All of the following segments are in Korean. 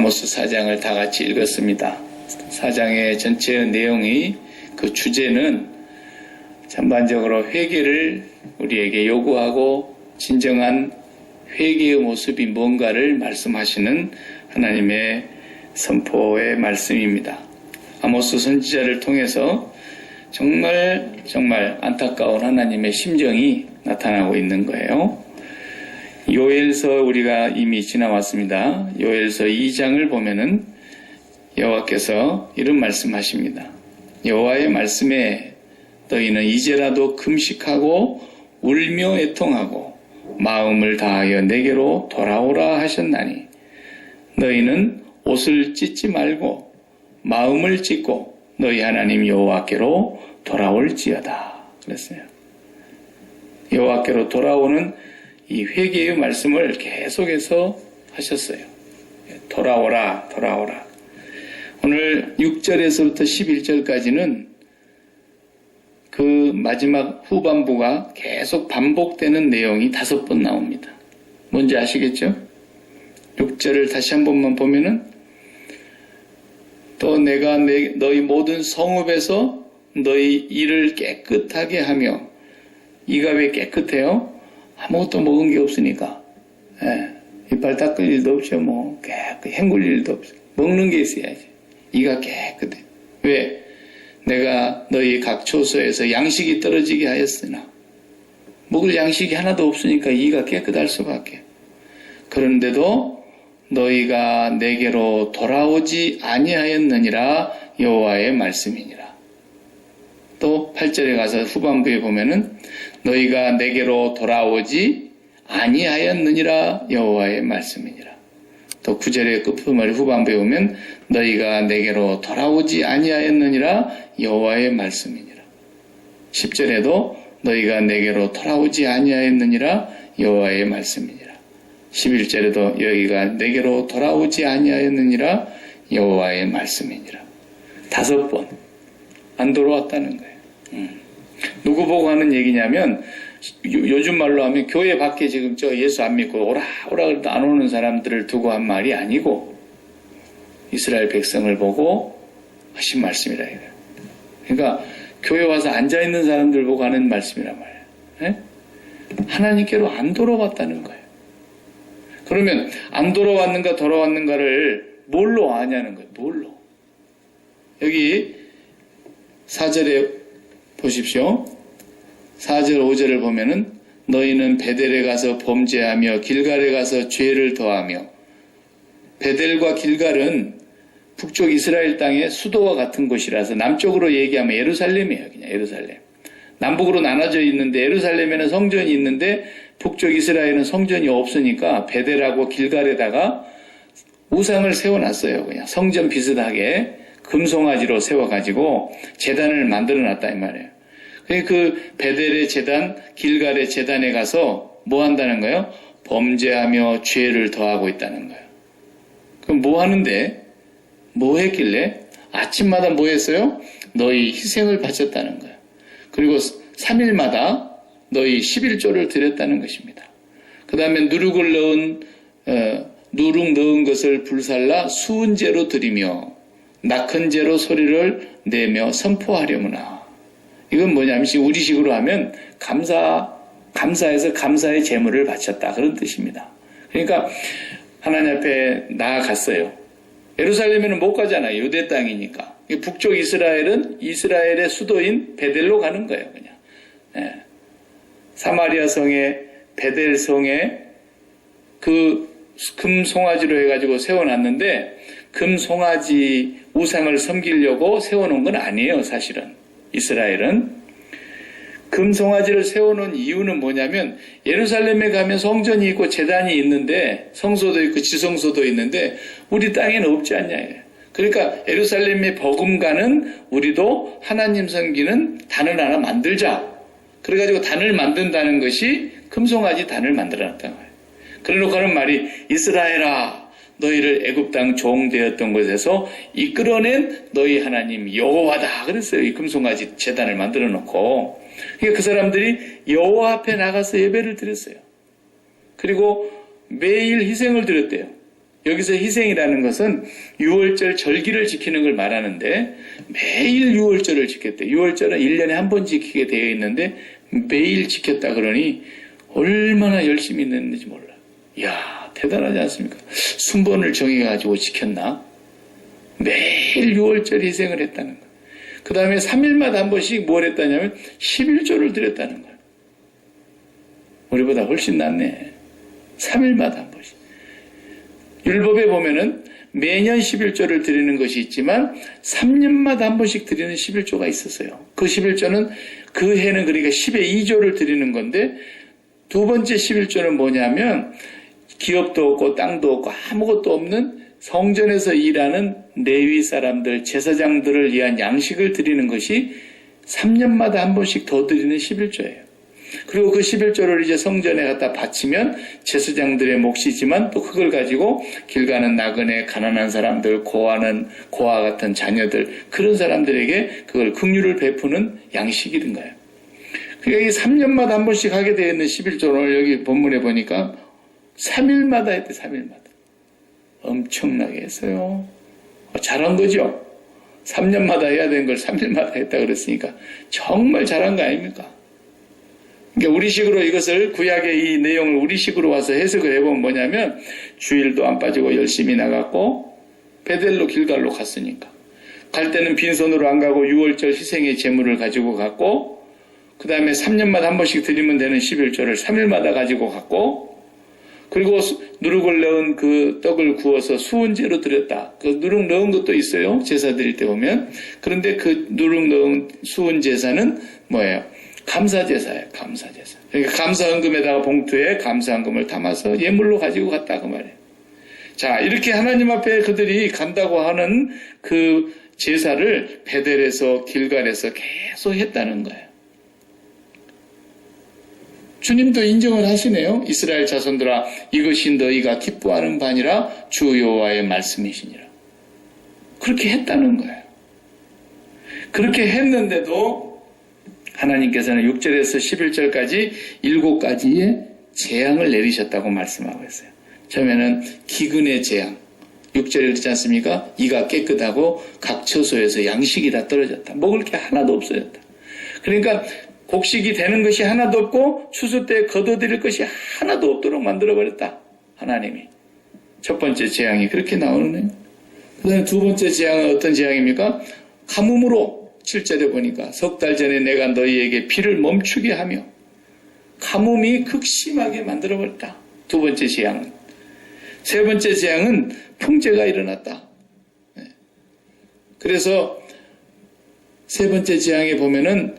아모스 4장을 다 같이 읽었습니다. 4장의 전체 내용이 그 주제는 전반적으로 회개를 우리에게 요구하고 진정한 회개의 모습이 뭔가를 말씀하시는 하나님의 선포의 말씀입니다. 아모스 선지자를 통해서 정말 안타까운 하나님의 심정이 나타나고 있는 거예요. 요엘서 우리가 이미 지나왔습니다. 요엘서 2장을 보면은 여호와께서 이런 말씀하십니다. 여호와의 말씀에 너희는 이제라도 금식하고 울며 애통하고 마음을 다하여 내게로 돌아오라 하셨나니 너희는 옷을 찢지 말고 마음을 찢고 너희 하나님 여호와께로 돌아올지어다 그랬어요. 여호와께로 돌아오는 이 회개의 말씀을 계속해서 하셨어요. 돌아오라. 오늘 6절에서부터 11절까지는 그 마지막 후반부가 계속 반복되는 내용이 5번 나옵니다. 뭔지 아시겠죠? 6절을 다시 한 번만 보면은 또 내가 너희 모든 성읍에서 너희 이를 깨끗하게 하며 이가 왜 깨끗해요? 아무것도 먹은 게 없으니까. 이빨 닦을 일도 없죠. 헹굴 일도 없어. 먹는 게 있어야지. 이가 깨끗해. 왜? 내가 너희 각 초소에서 양식이 떨어지게 하였으나 먹을 양식이 하나도 없으니까 이가 깨끗할 수밖에. 그런데도 너희가 내게로 돌아오지 아니하였느니라 여호와의 말씀이니라. 또 8절에 가서 후반부에 보면은 너희가 내게로 돌아오지 아니하였느니라 여호와의 말씀이니라. 또 9절의 끝부분을 후반부에 보면 너희가 내게로 돌아오지 아니하였느니라 여호와의 말씀이니라. 10절에도 너희가 내게로 돌아오지 아니하였느니라 여호와의 말씀이니라. 11절에도 너희가 내게로 돌아오지 아니하였느니라 여호와의 말씀이니라. 5번 안 돌아왔다는 거예요. 누구 보고 하는 얘기냐면 요즘 말로 하면 교회 밖에 지금 예수 안 믿고 오라 그래도 안 오는 사람들을 두고 한 말이 아니고 이스라엘 백성을 보고 하신 말씀이라 이거예요. 그러니까 교회 와서 앉아있는 사람들 보고 하는 말씀이란 말이에요. 하나님께로 안 돌아왔다는 거예요. 그러면 안 돌아왔는가 돌아왔는가를 뭘로 아냐는 거예요. 뭘로. 여기 4절에 보십시오. 4절 5절을 보면은 너희는 베델에 가서 범죄하며 길갈에 가서 죄를 더하며. 베델과 길갈은 북쪽 이스라엘 땅의 수도와 같은 곳이라서 남쪽으로 얘기하면 예루살렘이에요. 그냥 예루살렘. 남북으로 나눠져 있는데 예루살렘에는 성전이 있는데 북쪽 이스라엘은 성전이 없으니까 베델하고 길갈에다가 우상을 세워놨어요. 그냥 성전 비슷하게 금송아지로 세워가지고 제단을 만들어놨다 이 말이에요. 그 베델의 제단, 길갈의 제단에 가서 뭐 한다는 거예요? 범죄하며 죄를 더하고 있다는 거예요. 그럼 뭐 하는데? 뭐 했길래? 아침마다 뭐 했어요? 너희 희생을 바쳤다는 거예요. 그리고 3일마다 너희 11조를 드렸다는 것입니다. 그 다음에 누룩 넣은 것을 불살라 수은제로 드리며 낙헌제로 소리를 내며 선포하려무나. 이건 뭐냐면 우리식으로 하면 감사해서 감사의 제물을 바쳤다 그런 뜻입니다. 그러니까 하나님 앞에 나아갔어요. 예루살렘에는 못 가잖아요. 유대 땅이니까. 북쪽 이스라엘은 이스라엘의 수도인 베델로 가는 거예요. 그냥. 사마리아 성에 베델 성에 그 금송아지로 해가지고 세워놨는데 금송아지 우상을 섬기려고 세워놓은 건 아니에요. 사실은 이스라엘은 금송아지를 세워놓은 이유는 뭐냐면 예루살렘에 가면 성전이 있고 제단이 있는데 성소도 있고 지성소도 있는데 우리 땅에는 없지 않냐. 그러니까 예루살렘에 버금가는 우리도 하나님 섬기는 단을 하나 만들자. 그래가지고 단을 만든다는 것이 금송아지 단을 만들어놨다는 거예요. 그래놓고 하는 말이 이스라엘아 너희를 애굽 땅 종되었던 곳에서 이끌어낸 너희 하나님 여호와다 그랬어요. 이 금송아지 제단을 만들어 놓고 그러니까 그 사람들이 여호와 앞에 나가서 예배를 드렸어요. 그리고 매일 희생을 드렸대요. 여기서 희생이라는 것은 유월절 절기를 지키는 걸 말하는데 매일 유월절을 지켰대. 유월절은 1년에 한 번 지키게 되어 있는데 매일 지켰다 그러니 얼마나 열심히 했는지 몰라. 이야, 대단하지 않습니까? 순번을 정해가지고 지켰나? 매일 유월절 희생을 했다는 거예요. 그 다음에 3일마다 한 번씩 뭘 했다냐면 11조를 드렸다는 거예요. 우리보다 훨씬 낫네. 3일마다 한 번씩. 율법에 보면은 매년 11조를 드리는 것이 있지만 3년마다 한 번씩 드리는 11조가 있었어요. 그 11조는 그 해는 그러니까 10의 2조를 드리는 건데 두 번째 11조는 뭐냐면 기업도 없고 땅도 없고 아무것도 없는 성전에서 일하는 레위 사람들, 제사장들을 위한 양식을 드리는 것이 3년마다 한 번씩 더 드리는 11조예요. 그리고 그 11조를 이제 성전에 갖다 바치면 제사장들의 몫이지만 또 그걸 가지고 길 가는 나그네, 가난한 사람들, 고아 같은 자녀들, 그런 사람들에게 그걸 긍휼을 베푸는 양식이든 거예요. 그러니까 이 3년마다 한 번씩 하게 되어 있는 11조를 여기 본문에 보니까 3일마다 했대, 3일마다. 엄청나게 했어요. 잘한 거죠? 3년마다 해야 되는 걸 3일마다 했다 그랬으니까 정말 잘한 거 아닙니까? 그러니까 우리식으로 이것을 구약의 이 내용을 우리식으로 와서 해석을 해보면 뭐냐면 주일도 안 빠지고 열심히 나갔고 베델로 길갈로 갔으니까 갈 때는 빈손으로 안 가고 유월절 희생의 제물을 가지고 갔고 그 다음에 3년마다 한 번씩 드리면 되는 11조를 3일마다 가지고 갔고 그리고 누룩을 넣은 그 떡을 구워서 수은제로 드렸다. 그 누룩 넣은 것도 있어요. 제사 드릴 때 보면. 그런데 그 누룩 넣은 수은 제사는 뭐예요? 감사제사예요. 감사제사. 그러니까 감사헌금에다가 봉투에 감사헌금을 담아서 예물로 가지고 갔다 그 말이에요. 자, 이렇게 하나님 앞에 그들이 간다고 하는 그 제사를 베델에서 길갈에서 계속 했다는 거예요. 주님도 인정을 하시네요. 이스라엘 자손들아, 이것이 너희가 기뻐하는 바니라 주 여호와의 말씀이시니라. 그렇게 했다는 거예요. 그렇게 했는데도 하나님께서는 6절에서 11절까지 7가지의 재앙을 내리셨다고 말씀하고 있어요. 처음에는 기근의 재앙. 6절에 그렇지 않습니까? 이가 깨끗하고 각 처소에서 양식이 다 떨어졌다. 먹을 게 하나도 없어졌다. 그러니까 곡식이 되는 것이 하나도 없고 추수 때 거둬들일 것이 하나도 없도록 만들어버렸다. 하나님이. 첫 번째 재앙이 그렇게 나오네요. 그 다음에 두 번째 재앙은 어떤 재앙입니까? 가뭄으로 7절에 보니까 석 달 전에 내가 너희에게 비를 멈추게 하며 가뭄이 극심하게 만들어버렸다. 두 번째 재앙은. 세 번째 재앙은 풍재가 일어났다. 그래서 세 번째 재앙에 보면은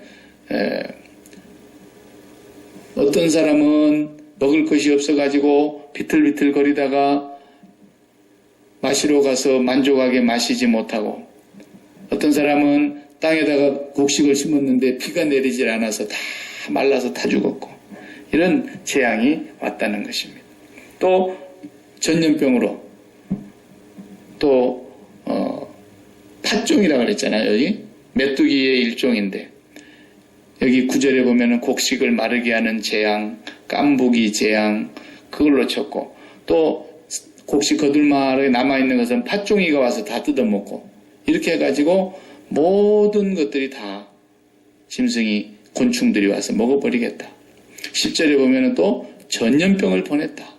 어떤 사람은 먹을 것이 없어가지고 비틀비틀 거리다가 마시러 가서 만족하게 마시지 못하고 어떤 사람은 땅에다가 곡식을 심었는데 비가 내리질 않아서 다 말라서 다 죽었고 이런 재앙이 왔다는 것입니다. 또 전염병으로 또 팥종이라고 그랬잖아요. 여기 메뚜기의 일종인데 여기 9절에 보면은 곡식을 마르게 하는 재앙, 깐부기 재앙 그걸로 쳤고 또 곡식 거들마르게 남아있는 것은 팥종이가 와서 다 뜯어먹고 이렇게 해가지고 모든 것들이 다 짐승이 곤충들이 와서 먹어버리겠다. 10절에 보면은 또 전염병을 보냈다.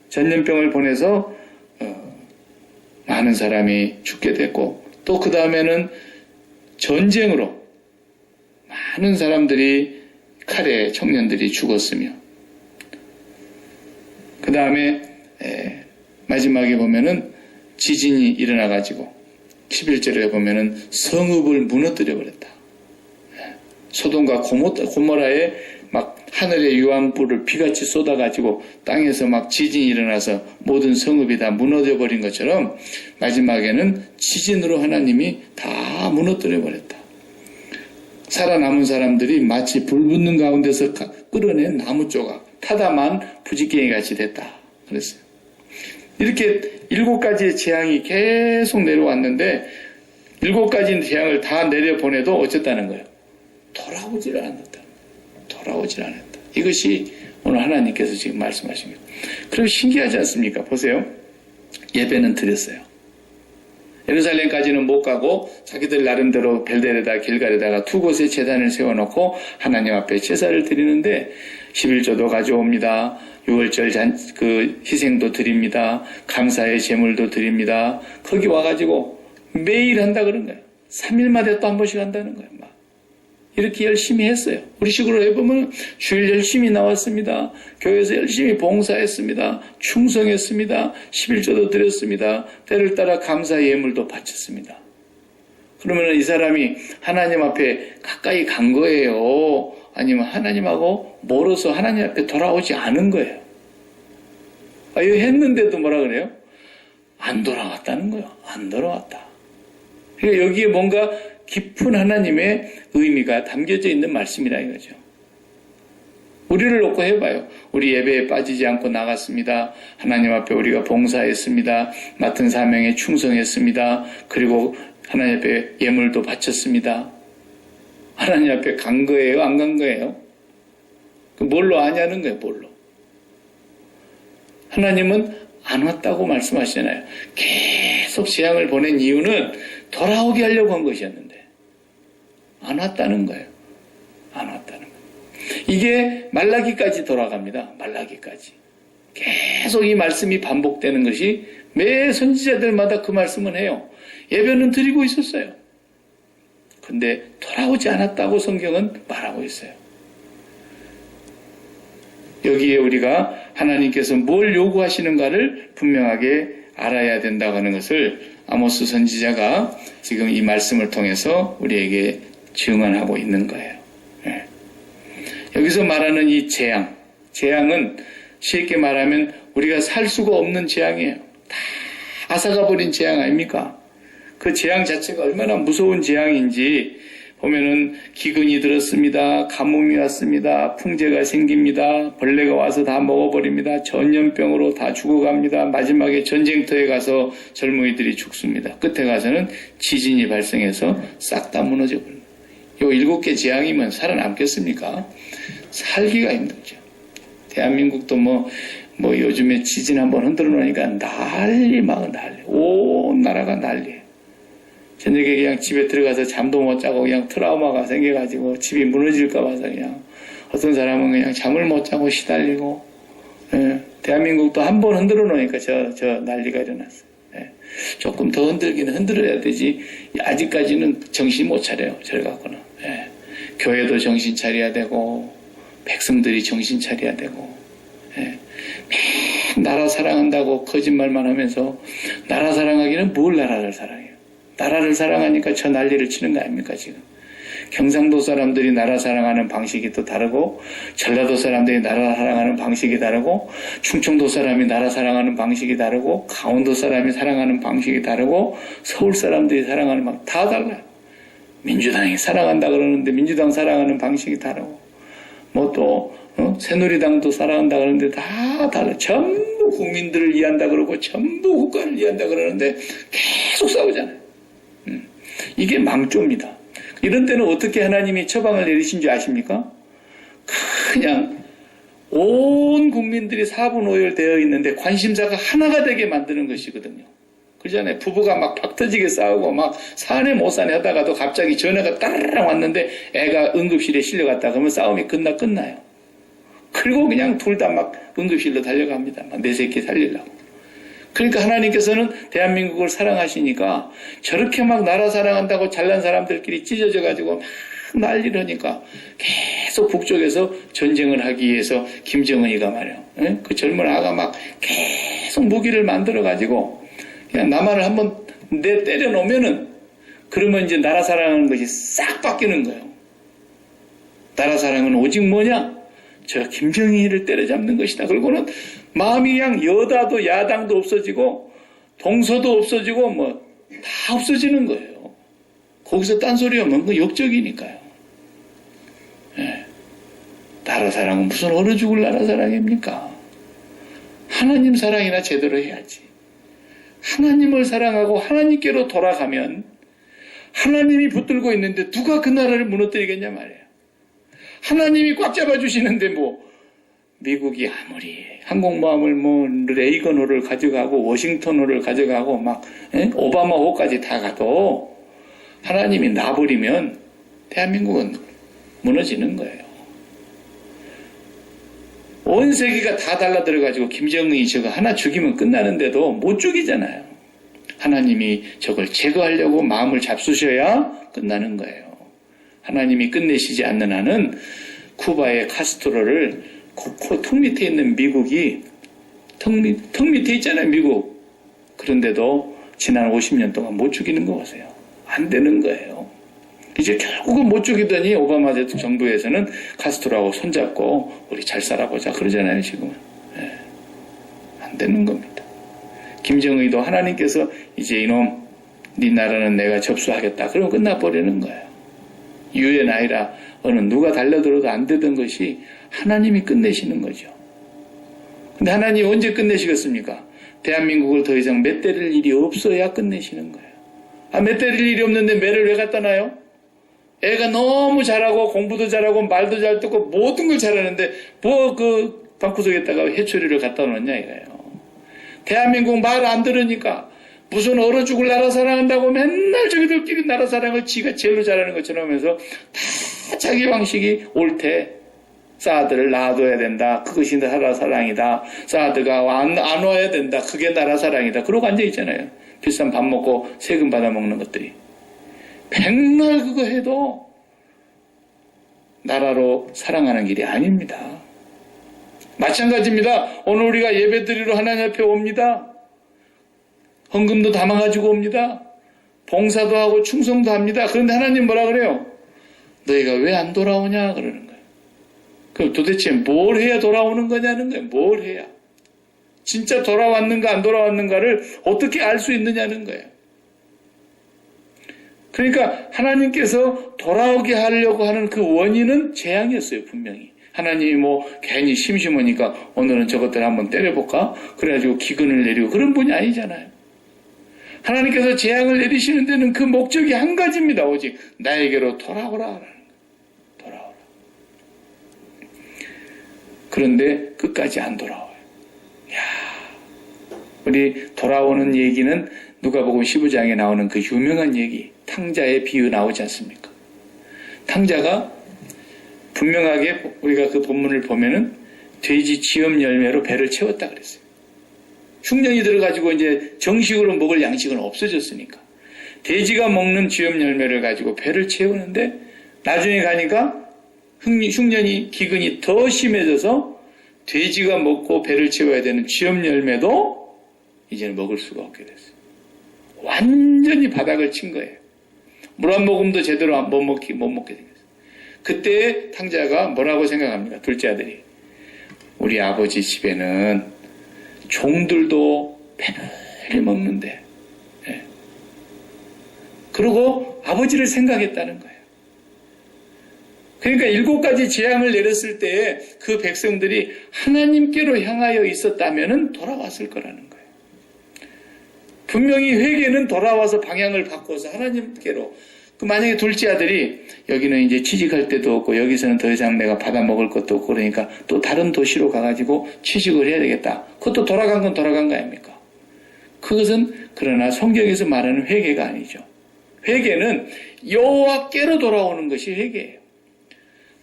전염병을 보내서 많은 사람이 죽게 됐고 또 그 다음에는 전쟁으로 많은 사람들이 칼에 청년들이 죽었으며 그 다음에 마지막에 보면은 지진이 일어나가지고 11절에 보면은 성읍을 무너뜨려 버렸다. 소돔과 고모라에 막 하늘의 유황불을 비같이 쏟아가지고 땅에서 막 지진이 일어나서 모든 성읍이 다 무너져 버린 것처럼 마지막에는 지진으로 하나님이 다 무너뜨려 버렸다. 살아남은 사람들이 마치 불 붙는 가운데서 끌어낸 나무 조각, 타다만 부지깽이 같이 됐다. 그랬어요. 이렇게 7가지의 재앙이 계속 내려왔는데 7가지 재앙을 다 내려보내도 어쨌다는 거예요. 돌아오질 않았다. 돌아오질 않았다. 이것이 오늘 하나님께서 지금 말씀하신 거예요. 그럼 신기하지 않습니까? 보세요. 예배는 드렸어요. 예루살렘까지는 못 가고 자기들 나름대로 벨델에다 길갈에다가 두 곳에 제단을 세워놓고 하나님 앞에 제사를 드리는데 11조도 가져옵니다. 6월절 희생도 드립니다. 감사의 제물도 드립니다. 거기 와가지고 매일 한다 그런 거예요. 3일마다 또 한 번씩 한다는 거예요. 막 이렇게 열심히 했어요. 우리 식으로 해보면 주일 열심히 나왔습니다. 교회에서 열심히 봉사했습니다. 충성했습니다. 11조도 드렸습니다. 때를 따라 감사 예물도 바쳤습니다. 그러면 이 사람이 하나님 앞에 가까이 간 거예요? 아니면 하나님하고 멀어서 하나님 앞에 돌아오지 않은 거예요? 이거 했는데도 뭐라 그래요? 안 돌아왔다는 거예요. 안 돌아왔다. 그러니까 여기에 뭔가 깊은 하나님의 의미가 담겨져 있는 말씀이라 이거죠. 우리를 놓고 해봐요. 우리 예배에 빠지지 않고 나갔습니다. 하나님 앞에 우리가 봉사했습니다. 맡은 사명에 충성했습니다. 그리고 하나님 앞에 예물도 바쳤습니다. 하나님 앞에 간 거예요? 안 간 거예요? 뭘로 아냐는 거예요? 뭘로? 하나님은 안 왔다고 말씀하시잖아요. 계속 재앙을 보낸 이유는 돌아오게 하려고 한 것이었는데 안 왔다는 거예요. 안 왔다는 거예요. 이게 말라기까지 돌아갑니다. 말라기까지. 계속 이 말씀이 반복되는 것이 매 선지자들마다 그 말씀은 해요. 예배는 드리고 있었어요. 근데 돌아오지 않았다고 성경은 말하고 있어요. 여기에 우리가 하나님께서 뭘 요구하시는가를 분명하게 알아야 된다고 하는 것을 아모스 선지자가 지금 이 말씀을 통해서 우리에게 증언하고 있는 거예요. 네. 여기서 말하는 이 재앙은 쉽게 말하면 우리가 살 수가 없는 재앙이에요. 다 앗아가 버린 재앙 아닙니까? 그 재앙 자체가 얼마나 무서운 재앙인지 보면은 기근이 들었습니다. 가뭄이 왔습니다. 풍재가 생깁니다. 벌레가 와서 다 먹어버립니다. 전염병으로 다 죽어갑니다. 마지막에 전쟁터에 가서 젊은이들이 죽습니다. 끝에 가서는 지진이 발생해서 싹 다 무너져버립니다. 요 7개 재앙이면 살아남겠습니까? 살기가 힘들죠. 대한민국도 뭐 요즘에 지진 한번 흔들어 놓으니까 난리. 온 나라가 난리예요. 저녁에 그냥 집에 들어가서 잠도 못 자고 그냥 트라우마가 생겨가지고 집이 무너질까 봐서 그냥 어떤 사람은 그냥 잠을 못 자고 시달리고, 대한민국도 한 번 흔들어 놓으니까 저 난리가 일어났어요. 조금 더 흔들기는 흔들어야 되지. 아직까지는 정신 못 차려요. 저래 갖고는. 교회도 정신 차려야 되고, 백성들이 정신 차려야 되고, 나라 사랑한다고 거짓말만 하면서 나라 사랑하기는 뭘 나라를 사랑해요? 나라를 사랑하니까 저 난리를 치는 거 아닙니까 지금? 경상도 사람들이 나라 사랑하는 방식이 또 다르고, 전라도 사람들이 나라 사랑하는 방식이 다르고, 충청도 사람이 나라 사랑하는 방식이 다르고, 강원도 사람이 사랑하는 방식이 다르고, 서울 사람들이 사랑하는 방식 다 달라요. 민주당이 사랑한다 그러는데 민주당 사랑하는 방식이 다르고, 새누리당도 사랑한다 그러는데 다 달라요. 전부 국민들을 이해한다 그러고 전부 국가를 이해한다 그러는데 계속 싸우잖아요. 이게 망조입니다. 이런 때는 어떻게 하나님이 처방을 내리신 줄 아십니까? 그냥 온 국민들이 사분오열되어 있는데 관심사가 하나가 되게 만드는 것이거든요. 그러잖아요. 부부가 막 팍터지게 싸우고 막 사내 못 사내 하다가도 갑자기 전화가 따르릉 왔는데 애가 응급실에 실려갔다 그러면 싸움이 끝나요. 그리고 그냥 둘 다 막 응급실로 달려갑니다. 막 내 새끼 살리려고. 그러니까 하나님께서는 대한민국을 사랑하시니까 저렇게 막 나라 사랑한다고 잘난 사람들끼리 찢어져가지고 막 난리를 하니까 계속 북쪽에서 전쟁을 하기 위해서 김정은이가 말이에요. 그 젊은 아가 막 계속 무기를 만들어가지고 그냥 남한을 한번 때려 놓으면은 그러면 이제 나라 사랑하는 것이 싹 바뀌는 거예요. 나라 사랑은 오직 뭐냐? 저 김정일을 때려잡는 것이다. 그리고는 마음이 그냥 여다도 야당도 없어지고 동서도 없어지고 다 없어지는 거예요. 거기서 딴소리 하면 그 역적이니까요. 나라 사랑은 무슨 얼어 죽을 나라 사랑입니까? 하나님 사랑이나 제대로 해야지. 하나님을 사랑하고 하나님께로 돌아가면 하나님이 붙들고 있는데 누가 그 나라를 무너뜨리겠냐 말이에요. 하나님이 꽉 잡아주시는데 미국이 아무리 항공모함을 뭐 레이건호를 가져가고 워싱턴호를 가져가고 막 오바마호까지 다 가도 하나님이 놔버리면 대한민국은 무너지는 거예요. 온 세계가 다 달라들어가지고 김정은이 저거 하나 죽이면 끝나는데도 못 죽이잖아요. 하나님이 저걸 제거하려고 마음을 잡수셔야 끝나는 거예요. 하나님이 끝내시지 않는 한은 쿠바의 카스트로를 턱 밑에 있는 미국이 턱 밑에 있잖아요, 미국. 그런데도 지난 50년 동안 못 죽이는 거 보세요. 안 되는 거예요. 이제 결국은 못 죽이더니 오바마 정부에서는 카스트로하고 손잡고 우리 잘 살아보자 그러잖아요, 지금은. 네. 안 되는 겁니다. 김정의도 하나님께서 이제 이놈 네 나라는 내가 접수하겠다. 그러면 끝나버리는 거예요. 유엔 아니라 어느 누가 달려들어도 안 되던 것이 하나님이 끝내시는 거죠. 근데 하나님이 언제 끝내시겠습니까? 대한민국을 더 이상 맷때릴 일이 없어야 끝내시는 거예요. 맷때릴 일이 없는데 매를 왜 갖다 놔요? 애가 너무 잘하고 공부도 잘하고 말도 잘 듣고 모든 걸 잘하는데 뭐 그 방구석에다가 해초리를 갖다 놓냐 이거예요. 대한민국 말 안 들으니까 무슨 얼어 죽을 나라 사랑한다고 맨날 저기들끼리 나라 사랑을 지가 제일로 잘하는 것처럼 하면서 다 자기 방식이 옳대. 사드를 놔둬야 된다. 그것이 나라 사랑이다. 사드가 안 와야 된다. 그게 나라 사랑이다. 그러고 앉아있잖아요. 비싼 밥 먹고 세금 받아먹는 것들이. 백날 그거 해도 나라로 사랑하는 길이 아닙니다. 마찬가지입니다. 오늘 우리가 예배드리러 하나님 앞에 옵니다. 헌금도 담아가지고 옵니다. 봉사도 하고 충성도 합니다. 그런데 하나님 뭐라 그래요? 너희가 왜 안 돌아오냐 그러는 거예요. 그럼 도대체 뭘 해야 돌아오는 거냐는 거예요. 뭘 해야. 진짜 돌아왔는가 안 돌아왔는가를 어떻게 알 수 있느냐는 거예요. 그러니까 하나님께서 돌아오게 하려고 하는 그 원인은 재앙이었어요. 분명히. 하나님이 뭐 괜히 심심하니까 오늘은 저것들 한번 때려볼까? 그래가지고 기근을 내리고 그런 분이 아니잖아요. 하나님께서 재앙을 내리시는 데는 그 목적이 한 가지입니다. 오직 나에게로 돌아오라. 돌아오라. 그런데 끝까지 안 돌아와요. 우리 돌아오는 얘기는 누가복음 15장에 나오는 그 유명한 얘기, 탕자의 비유 나오지 않습니까? 탕자가 분명하게 우리가 그 본문을 보면은 돼지 지엄 열매로 배를 채웠다 그랬어요. 흉년이 들어가지고 이제 정식으로 먹을 양식은 없어졌으니까. 돼지가 먹는 지엄 열매를 가지고 배를 채우는데 나중에 가니까 흉년이 기근이 더 심해져서 돼지가 먹고 배를 채워야 되는 지엄 열매도 이제는 먹을 수가 없게 됐어요. 완전히 바닥을 친 거예요. 물 한 모금도 제대로 못 먹게 생겼어요. 그때 탕자가 뭐라고 생각합니까? 둘째 아들이. 우리 아버지 집에는 종들도 배불리 먹는데. 예. 그리고 아버지를 생각했다는 거예요. 그러니까 7가지 재앙을 내렸을 때에 그 백성들이 하나님께로 향하여 있었다면 돌아왔을 거라는 거예요. 분명히 회개는 돌아와서 방향을 바꿔서 하나님께로. 만약에 둘째 아들이 여기는 이제 취직할 데도 없고 여기서는 더 이상 내가 받아 먹을 것도 없고 그러니까 또 다른 도시로 가가지고 취직을 해야 되겠다. 그것도 돌아간 건 돌아간 거 아닙니까? 그것은 그러나 성경에서 말하는 회개가 아니죠. 회개는 여호와께로 돌아오는 것이 회개예요.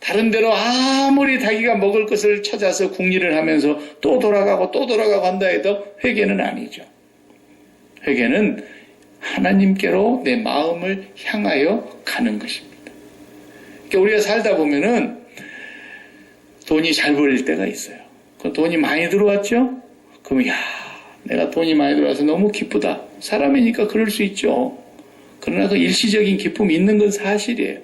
다른 데로 아무리 자기가 먹을 것을 찾아서 궁리를 하면서 또 돌아가고 한다 해도 회개는 아니죠. 회개는 하나님께로 내 마음을 향하여 가는 것입니다. 그러니까 우리가 살다 보면은 돈이 잘 벌릴 때가 있어요. 그 돈이 많이 들어왔죠? 그러면 내가 돈이 많이 들어와서 너무 기쁘다. 사람이니까 그럴 수 있죠. 그러나 그 일시적인 기쁨이 있는 건 사실이에요.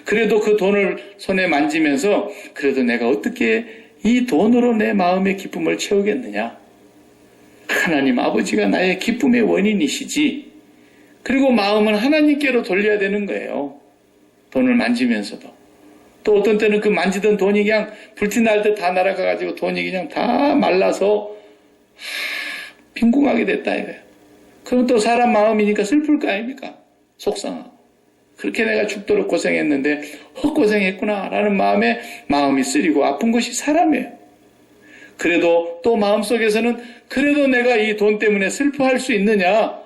그래도 그 돈을 손에 만지면서 그래도 내가 어떻게 이 돈으로 내 마음의 기쁨을 채우겠느냐? 하나님 아버지가 나의 기쁨의 원인이시지. 그리고 마음은 하나님께로 돌려야 되는 거예요. 돈을 만지면서도. 또 어떤 때는 그 만지던 돈이 그냥 불티날 때 다 날아가가지고 돈이 그냥 다 말라서 빈궁하게 됐다 이거예요. 그럼 또 사람 마음이니까 슬플 거 아닙니까? 속상하고. 그렇게 내가 죽도록 고생했는데 헛고생했구나 라는 마음이 쓰리고 아픈 것이 사람이에요. 그래도 또 마음속에서는 그래도 내가 이 돈 때문에 슬퍼할 수 있느냐?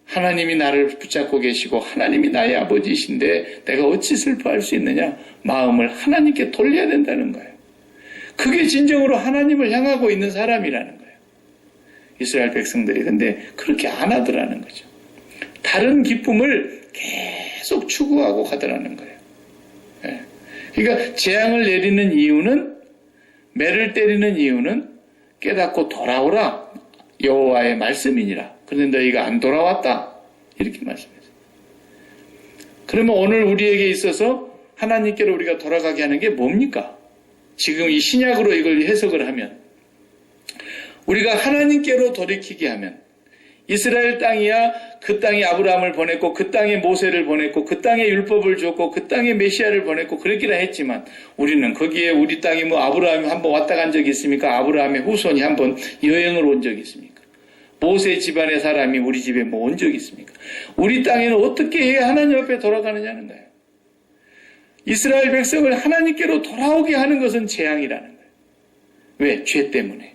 하나님이 나를 붙잡고 계시고 하나님이 나의 아버지이신데 내가 어찌 슬퍼할 수 있느냐? 마음을 하나님께 돌려야 된다는 거예요. 그게 진정으로 하나님을 향하고 있는 사람이라는 거예요. 이스라엘 백성들이 근데 그렇게 안 하더라는 거죠. 다른 기쁨을 계속 추구하고 가더라는 거예요. 예. 그러니까 재앙을 내리는 이유는, 매를 때리는 이유는 깨닫고 돌아오라 여호와의 말씀이니라. 그런데 너희가 안 돌아왔다. 이렇게 말씀했어요. 그러면 오늘 우리에게 있어서 하나님께로 우리가 돌아가게 하는 게 뭡니까? 지금 이 신약으로 이걸 해석을 하면, 우리가 하나님께로 돌이키게 하면, 이스라엘 땅이야 그 땅에 아브라함을 보냈고 그 땅에 모세를 보냈고 그 땅에 율법을 줬고 그 땅에 메시아를 보냈고 그랬기라 했지만, 우리는 거기에 우리 땅이 뭐 아브라함이 한번 왔다 간 적이 있습니까? 아브라함의 후손이 한번 여행을 온 적이 있습니까? 모세 집안의 사람이 우리 집에 뭐 온 적이 있습니까? 우리 땅에는 어떻게 해야 하나님 앞에 돌아가느냐는 거예요. 이스라엘 백성을 하나님께로 돌아오게 하는 것은 재앙이라는 거예요. 왜? 죄 때문에.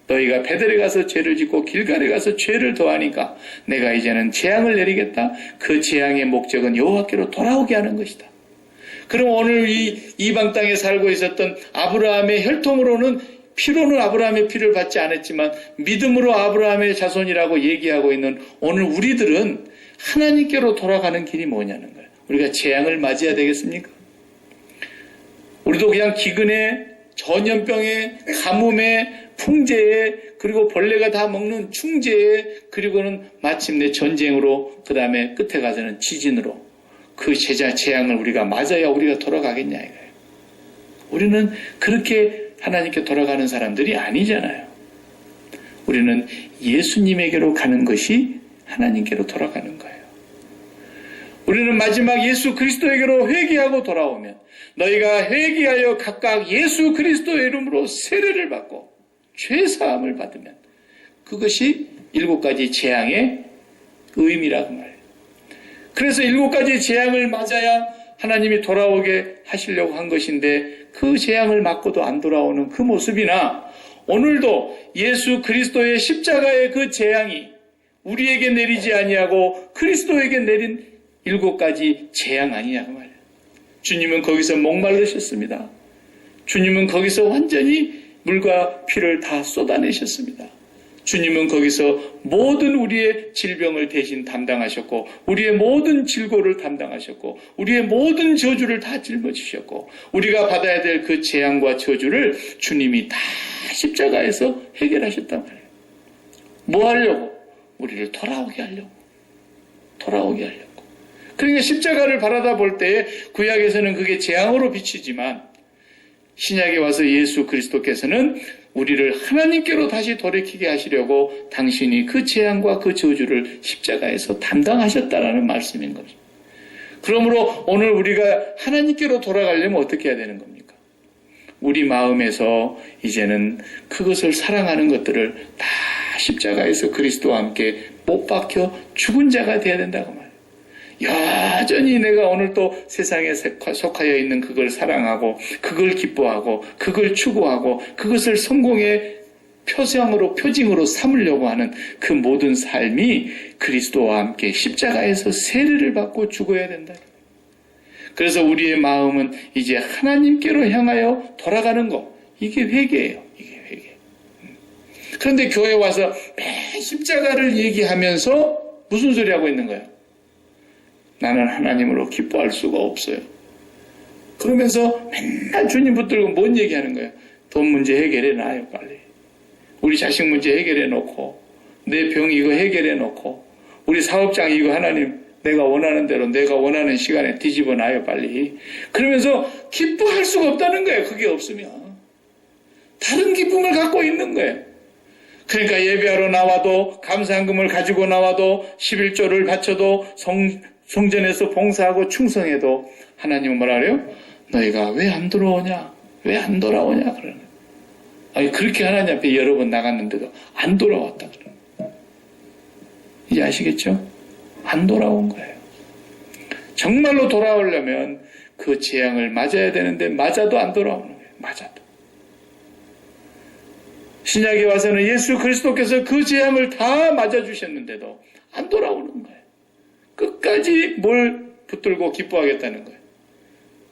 너희가 베델에 가서 죄를 짓고 길갈에 가서 죄를 더하니까 내가 이제는 재앙을 내리겠다. 그 재앙의 목적은 여호와께로 돌아오게 하는 것이다. 그럼 오늘 이 이방 땅에 살고 있었던 아브라함의 혈통으로는, 피로는 아브라함의 피를 받지 않았지만 믿음으로 아브라함의 자손이라고 얘기하고 있는 오늘 우리들은 하나님께로 돌아가는 길이 뭐냐는 거예요. 우리가 재앙을 맞이해야 되겠습니까? 우리도 그냥 기근에, 전염병에, 가뭄에, 풍재에, 그리고 벌레가 다 먹는 충재에, 그리고는 마침내 전쟁으로, 그 다음에 끝에 가서는 지진으로 그 재앙을 우리가 맞아야 우리가 돌아가겠냐 이거예요. 우리는 그렇게 하나님께 돌아가는 사람들이 아니잖아요. 우리는 예수님에게로 가는 것이 하나님께로 돌아가는 거예요. 우리는 마지막 예수 그리스도에게로 회개하고 돌아오면, 너희가 회개하여 각각 예수 그리스도의 이름으로 세례를 받고 죄사함을 받으면, 그것이 7가지 재앙의 의미라고 말해요. 그래서 7가지 재앙을 맞아야 하나님이 돌아오게 하시려고 한 것인데, 그 재앙을 맞고도 안 돌아오는 그 모습이나, 오늘도 예수 그리스도의 십자가의 그 재앙이 우리에게 내리지 아니하고 그리스도에게 내린 7가지 재앙 아니냐고 말이에요. 주님은 거기서 목마르셨습니다. 주님은 거기서 완전히 물과 피를 다 쏟아내셨습니다. 주님은 거기서 모든 우리의 질병을 대신 담당하셨고, 우리의 모든 질고를 담당하셨고, 우리의 모든 저주를 다 짊어지셨고, 우리가 받아야 될 그 재앙과 저주를 주님이 다 십자가에서 해결하셨단 말이에요. 뭐 하려고? 우리를 돌아오게 하려고. 돌아오게 하려고. 그러니까 십자가를 바라다 볼 때 구약에서는 그게 재앙으로 비치지만, 신약에 와서 예수 그리스도께서는 우리를 하나님께로 다시 돌이키게 하시려고 당신이 그 재앙과 그 저주를 십자가에서 담당하셨다라는 말씀인 거죠. 그러므로 오늘 우리가 하나님께로 돌아가려면 어떻게 해야 되는 겁니까? 우리 마음에서 이제는 그것을 사랑하는 것들을 다 십자가에서 그리스도와 함께 못 박혀 죽은 자가 되어야 된다고 말해요. 여전히 내가 오늘 또 세상에 속하여 있는 그걸 사랑하고, 그걸 기뻐하고, 그걸 추구하고, 그것을 성공의 표징으로 삼으려고 하는 그 모든 삶이 그리스도와 함께 십자가에서 세례를 받고 죽어야 된다. 그래서 우리의 마음은 이제 하나님께로 향하여 돌아가는 것, 이게 회개예요. 이게 회개. 그런데 교회 와서 매일 십자가를 얘기하면서 무슨 소리 하고 있는 거예요? 나는 하나님으로 기뻐할 수가 없어요. 그러면서 맨날 주님 붙들고 뭔 얘기하는 거예요? 돈 문제 해결해 놔요, 빨리. 우리 자식 문제 해결해 놓고, 내 병 이거 해결해 놓고, 우리 사업장 이거 하나님 내가 원하는 대로 내가 원하는 시간에 뒤집어 놔요, 빨리. 그러면서 기뻐할 수가 없다는 거예요. 그게 없으면. 다른 기쁨을 갖고 있는 거예요. 그러니까 예배하러 나와도, 감사한금을 가지고 나와도, 11조를 바쳐도, 성전에서 봉사하고 충성해도 하나님은 뭐라 그래요? 너희가 왜 안 들어오냐? 왜 안 돌아오냐? 그러는 거예요. 아니, 그렇게 하나님 앞에 여러 번 나갔는데도 안 돌아왔다. 그러는 거예요. 이제 아시겠죠? 안 돌아온 거예요. 정말로 돌아오려면 그 재앙을 맞아야 되는데 맞아도 안 돌아오는 거예요. 맞아도. 신약에 와서는 예수 그리스도께서 그 재앙을 다 맞아주셨는데도 안 돌아오는 거예요. 끝까지 뭘 붙들고 기뻐하겠다는 거예요.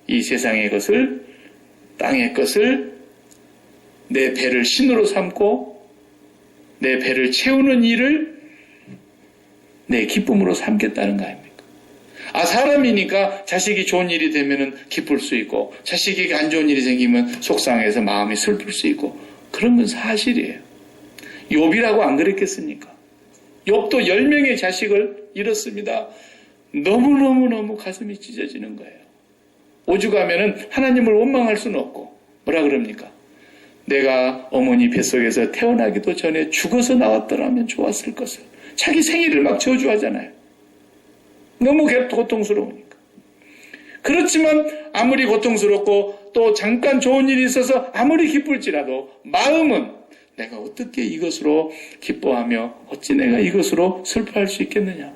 이 세상의 것을, 땅의 것을 내 배를 신으로 삼고 내 배를 채우는 일을 내 기쁨으로 삼겠다는 거 아닙니까? 사람이니까 자식이 좋은 일이 되면은 기쁠 수 있고 자식에게 안 좋은 일이 생기면 속상해서 마음이 슬플 수 있고 그런 건 사실이에요. 욥이라고 안 그랬겠습니까? 욥도 10명의 자식을 잃었습니다. 너무너무 가슴이 찢어지는 거예요. 오죽하면은 하나님을 원망할 수는 없고 뭐라 그럽니까? 내가 어머니 뱃속에서 태어나기도 전에 죽어서 나왔더라면 좋았을 것을. 자기 생일을 막 저주하잖아요. 너무 고통스러우니까. 그렇지만 아무리 고통스럽고 또 잠깐 좋은 일이 있어서 아무리 기쁠지라도 마음은 내가 어떻게 이것으로 기뻐하며 어찌 내가 이것으로 슬퍼할 수 있겠느냐.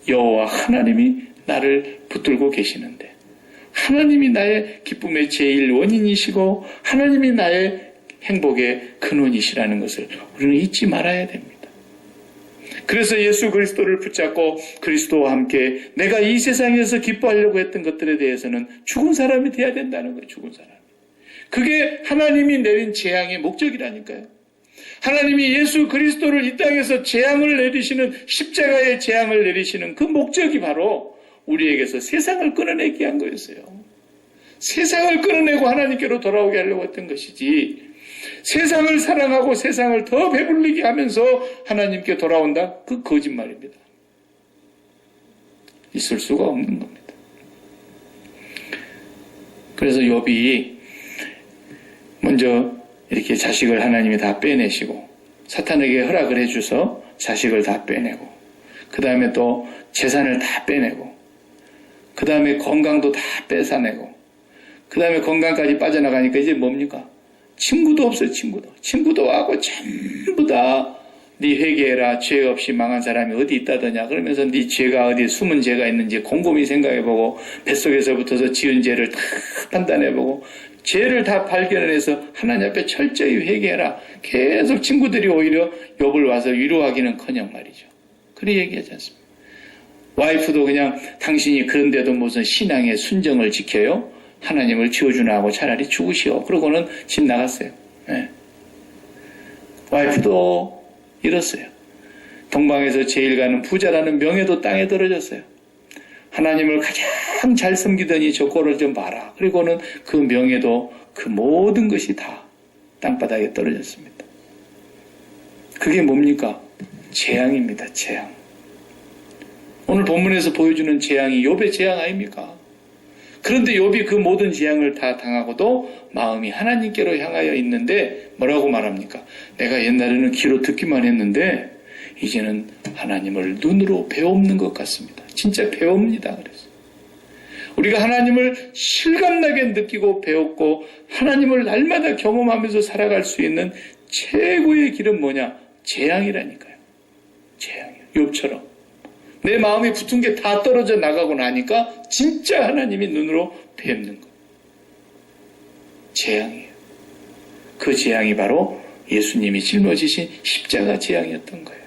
여호와 하나님이 나를 붙들고 계시는데 하나님이 나의 기쁨의 제일 원인이시고 하나님이 나의 행복의 근원이시라는 것을 우리는 잊지 말아야 됩니다. 그래서 예수 그리스도를 붙잡고 그리스도와 함께 내가 이 세상에서 기뻐하려고 했던 것들에 대해서는 죽은 사람이 돼야 된다는 거예요. 죽은 사람. 그게 하나님이 내린 재앙의 목적이라니까요. 하나님이 예수 그리스도를 이 땅에서 재앙을 내리시는 십자가의 재앙을 내리시는 그 목적이 바로 우리에게서 세상을 끊어내기 위한 거였어요. 세상을 끊어내고 하나님께로 돌아오게 하려고 했던 것이지 세상을 사랑하고 세상을 더 배불리게 하면서 하나님께 돌아온다? 그 거짓말입니다. 있을 수가 없는 겁니다. 그래서 욥이 먼저 이렇게 자식을 하나님이 다 빼내시고 사탄에게 허락을 해줘서 자식을 다 빼내고 그 다음에 또 재산을 다 빼내고 그 다음에 건강도 다 뺏어내고 그 다음에 건강까지 빠져나가니까 이제 뭡니까? 친구도 없어요. 친구도 하고 전부 다 네 회개해라. 죄 없이 망한 사람이 어디 있다더냐. 그러면서 네 죄가 어디 숨은 죄가 있는지 곰곰이 생각해보고 뱃속에서부터서 지은 죄를 다 판단해보고 죄를 다 발견해서 하나님 앞에 철저히 회개해라. 계속 친구들이 오히려 욥을 와서 위로하기는커녕 말이죠. 그래 얘기하지 않습니까? 와이프도 그냥 당신이 그런데도 무슨 신앙의 순정을 지켜요? 하나님을 지어주나 하고 차라리 죽으시오. 그러고는 집 나갔어요. 네. 와이프도 잃었어요. 동방에서 제일 가는 부자라는 명예도 땅에 떨어졌어요. 하나님을 가장 잘 섬기더니 저 꼴을 좀 봐라. 그리고는 그 명예도 그 모든 것이 다 땅바닥에 떨어졌습니다. 그게 뭡니까? 재앙입니다. 재앙. 오늘 본문에서 보여주는 재앙이 욥의 재앙 아닙니까? 그런데 욥이 그 모든 재앙을 다 당하고도 마음이 하나님께로 향하여 있는데 뭐라고 말합니까? 내가 옛날에는 귀로 듣기만 했는데 이제는 하나님을 눈으로 배웁는 것 같습니다. 진짜 배웁니다. 그래서 우리가 하나님을 실감나게 느끼고 배웠고 하나님을 날마다 경험하면서 살아갈 수 있는 최고의 길은 뭐냐? 재앙이라니까요. 재앙이에요. 욥처럼. 내 마음이 붙은 게 다 떨어져 나가고 나니까 진짜 하나님이 눈으로 뵙는 거예요. 재앙이에요. 그 재앙이 바로 예수님이 짊어지신 십자가 재앙이었던 거예요.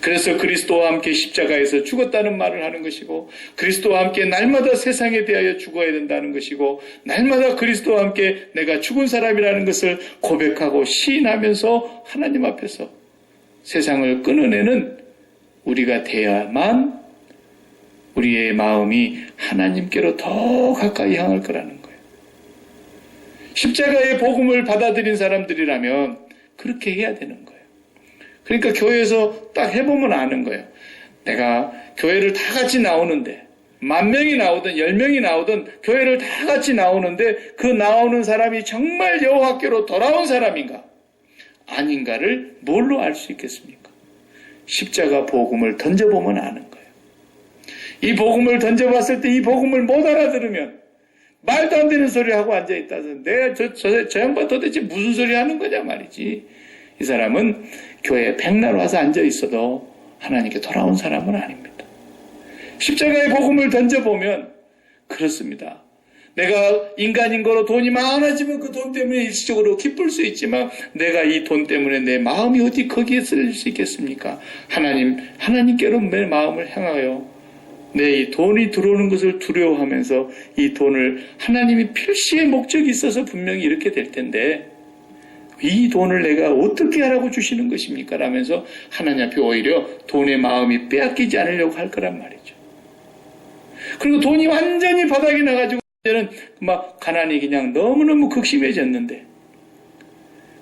그래서 그리스도와 함께 십자가에서 죽었다는 말을 하는 것이고 그리스도와 함께 날마다 세상에 대하여 죽어야 된다는 것이고 날마다 그리스도와 함께 내가 죽은 사람이라는 것을 고백하고 시인하면서 하나님 앞에서 세상을 끊어내는 우리가 돼야만 우리의 마음이 하나님께로 더 가까이 향할 거라는 거예요. 십자가의 복음을 받아들인 사람들이라면 그렇게 해야 되는 거예요. 그러니까 교회에서 딱 해보면 아는 거예요. 내가 교회를 다 같이 나오는데 10,000명이 나오든 10명이 나오든 교회를 다 같이 나오는데 그 나오는 사람이 정말 여호와께로 돌아온 사람인가 아닌가를 뭘로 알 수 있겠습니까? 십자가 복음을 던져보면 아는 거예요. 이 복음을 던져봤을 때 이 복음을 못 알아들으면 말도 안 되는 소리 하고 앉아있다서 내가 저 양반 도대체 무슨 소리 하는 거냐 말이지. 이 사람은 교회에 백날 와서 앉아있어도 하나님께 돌아온 사람은 아닙니다. 십자가의 복음을 던져보면 그렇습니다. 내가 인간인 거로 돈이 많아지면 그 돈 때문에 일시적으로 기쁠 수 있지만 내가 이 돈 때문에 내 마음이 어디 거기에 쓸릴 수 있겠습니까? 하나님께로 내 마음을 향하여 내 이 돈이 들어오는 것을 두려워하면서 이 돈을 하나님이 필시의 목적이 있어서 분명히 이렇게 될 텐데 이 돈을 내가 어떻게 하라고 주시는 것입니까? 라면서 하나님 앞에 오히려 돈의 마음이 빼앗기지 않으려고 할 거란 말이죠. 그리고 돈이 완전히 바닥이 나가지고 이제는 막 가난이 그냥 너무너무 극심해졌는데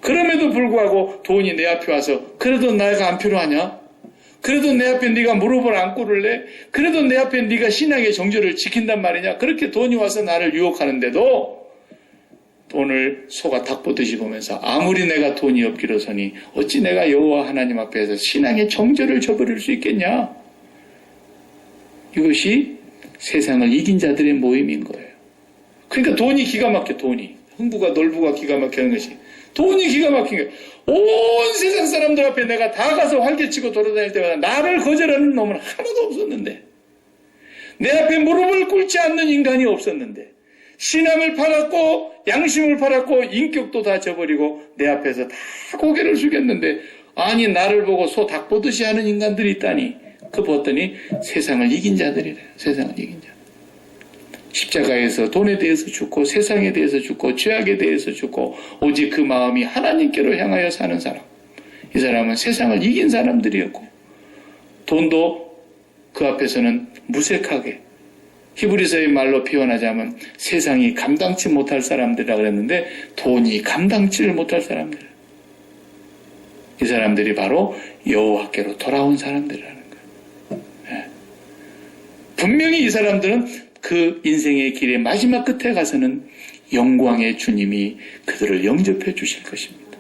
그럼에도 불구하고 돈이 내 앞에 와서 그래도 내가 안 필요하냐? 그래도 내 앞에 네가 무릎을 안 꿇을래? 그래도 내 앞에 네가 신앙의 정절을 지킨단 말이냐? 그렇게 돈이 와서 나를 유혹하는데도 돈을 소가 닭 보듯이 보면서 아무리 내가 돈이 없기로서니 어찌 내가 여호와 하나님 앞에서 신앙의 정절을 저버릴 수 있겠냐? 이것이 세상을 이긴 자들의 모임인 거예요. 그러니까 돈이 기가 막혀. 돈이 흥부가 놀부가 기가 막히는 것이 돈이 기가 막힌 거예요. 온 세상 사람들 앞에 내가 다 가서 활개치고 돌아다닐 때마다 나를 거절하는 놈은 하나도 없었는데 내 앞에 무릎을 꿇지 않는 인간이 없었는데 신앙을 팔았고 양심을 팔았고 인격도 다 저버리고 내 앞에서 다 고개를 숙였는데 아니 나를 보고 소 닭 보듯이 하는 인간들이 있다니 그 봤더니 세상을 이긴 자들이래요. 세상을 이긴 자. 십자가에서 돈에 대해서 죽고 세상에 대해서 죽고 죄악에 대해서 죽고 오직 그 마음이 하나님께로 향하여 사는 사람. 이 사람은 세상을 이긴 사람들이었고 돈도 그 앞에서는 무색하게 히브리서의 말로 표현하자면 세상이 감당치 못할 사람들이라 그랬는데 돈이 감당치를 못할 사람들. 이 사람들이 바로 여호와께로 돌아온 사람들이라는 거예요. 네. 분명히 이 사람들은 그 인생의 길의 마지막 끝에 가서는 영광의 주님이 그들을 영접해 주실 것입니다.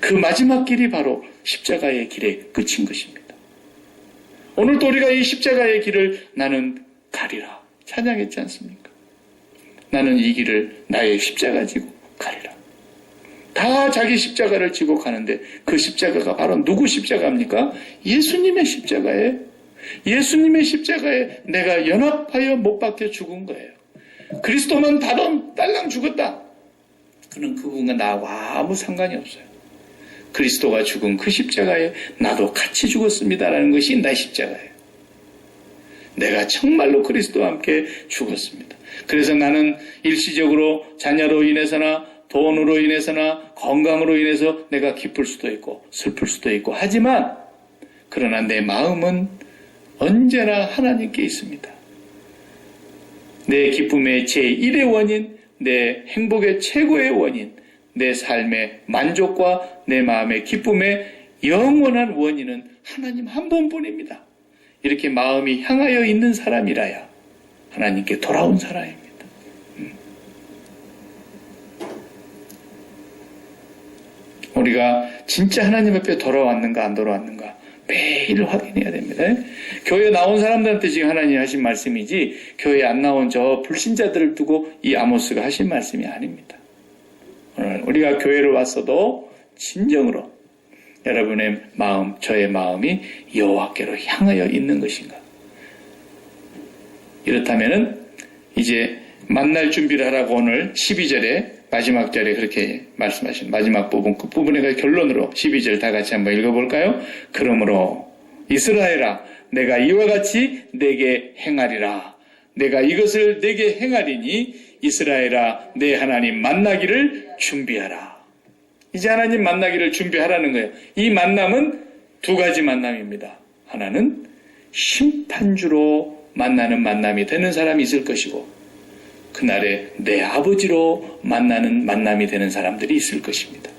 그 마지막 길이 바로 십자가의 길의 끝인 것입니다. 오늘도 우리가 이 십자가의 길을 나는 가리라 찬양했지 않습니까? 나는 이 길을 나의 십자가 지고 가리라. 다 자기 십자가를 지고 가는데 그 십자가가 바로 누구 십자가입니까? 예수님의 십자가에 예수님의 십자가에 내가 연합하여 못 박혀 죽은 거예요. 그리스도만 딸랑 죽었다. 그는 그분과 나하고 아무 상관이 없어요. 그리스도가 죽은 그 십자가에 나도 같이 죽었습니다라는 것이 나 십자가예요. 내가 정말로 그리스도와 함께 죽었습니다. 그래서 나는 일시적으로 자녀로 인해서나 돈으로 인해서나 건강으로 인해서 내가 기쁠 수도 있고 슬플 수도 있고 하지만 그러나 내 마음은 언제나 하나님께 있습니다. 내 기쁨의 제1의 원인, 내 행복의 최고의 원인, 내 삶의 만족과 내 마음의 기쁨의 영원한 원인은 하나님 한 분뿐입니다. 이렇게 마음이 향하여 있는 사람이라야 하나님께 돌아온 사람입니다. 우리가 진짜 하나님 앞에 돌아왔는가 안 돌아왔는가 매일 확인해야 됩니다. 교회 나온 사람들한테 지금 하나님이 하신 말씀이지 교회 안 나온 저 불신자들을 두고 이 아모스가 하신 말씀이 아닙니다. 오늘 우리가 교회를 왔어도 진정으로 여러분의 마음, 저의 마음이 여호와께로 향하여 있는 것인가? 이렇다면은 이제 만날 준비를 하라고 오늘 12절에 마지막 절에 그렇게 말씀하신 마지막 부분, 그 부분의 결론으로 12절 다 같이 한번 읽어볼까요? 그러므로 이스라엘아 내가 이와 같이 내게 행하리라. 내가 이것을 내게 행하리니 이스라엘아 내 하나님 만나기를 준비하라. 이제 하나님 만나기를 준비하라는 거예요. 이 만남은 두 가지 만남입니다. 하나는 심판주로 만나는 만남이 되는 사람이 있을 것이고 그날에 내 아버지로 만나는 만남이 되는 사람들이 있을 것입니다.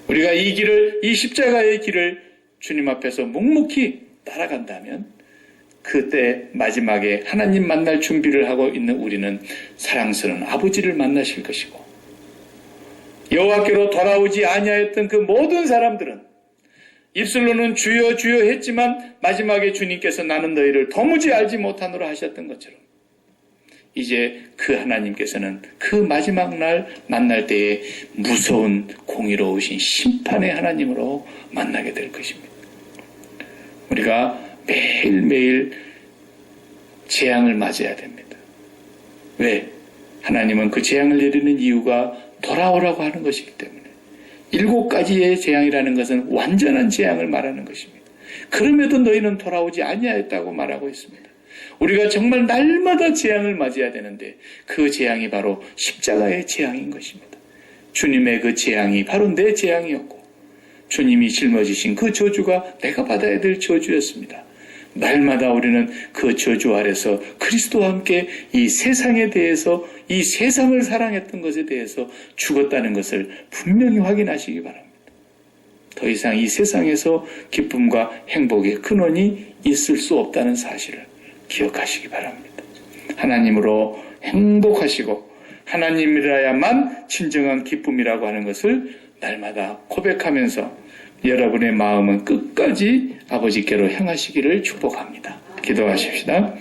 우리가 이 길을, 이 십자가의 길을 주님 앞에서 묵묵히 따라간다면 그때 마지막에 하나님 만날 준비를 하고 있는 우리는 사랑스러운 아버지를 만나실 것이고 여호와께로 돌아오지 아니하였던 그 모든 사람들은 입술로는 주여 주여 했지만 마지막에 주님께서 나는 너희를 도무지 알지 못하노라 하셨던 것처럼 이제 그 하나님께서는 그 마지막 날 만날 때에 무서운 공의로우신 심판의 하나님으로 만나게 될 것입니다. 우리가 매일매일 재앙을 맞아야 됩니다. 왜? 하나님은 그 재앙을 내리는 이유가 돌아오라고 하는 것이기 때문에 7가지의 재앙이라는 것은 완전한 재앙을 말하는 것입니다. 그럼에도 너희는 돌아오지 아니하였다고 말하고 있습니다. 우리가 정말 날마다 재앙을 맞이해야 되는데 그 재앙이 바로 십자가의 재앙인 것입니다. 주님의 그 재앙이 바로 내 재앙이었고 주님이 짊어지신 그 저주가 내가 받아야 될 저주였습니다. 날마다 우리는 그 저주 아래서 그리스도와 함께 이 세상에 대해서 이 세상을 사랑했던 것에 대해서 죽었다는 것을 분명히 확인하시기 바랍니다. 더 이상 이 세상에서 기쁨과 행복의 근원이 있을 수 없다는 사실을 기억하시기 바랍니다. 하나님으로 행복하시고 하나님이라야만 진정한 기쁨이라고 하는 것을 날마다 고백하면서 여러분의 마음은 끝까지 아버지께로 향하시기를 축복합니다. 기도하십시다.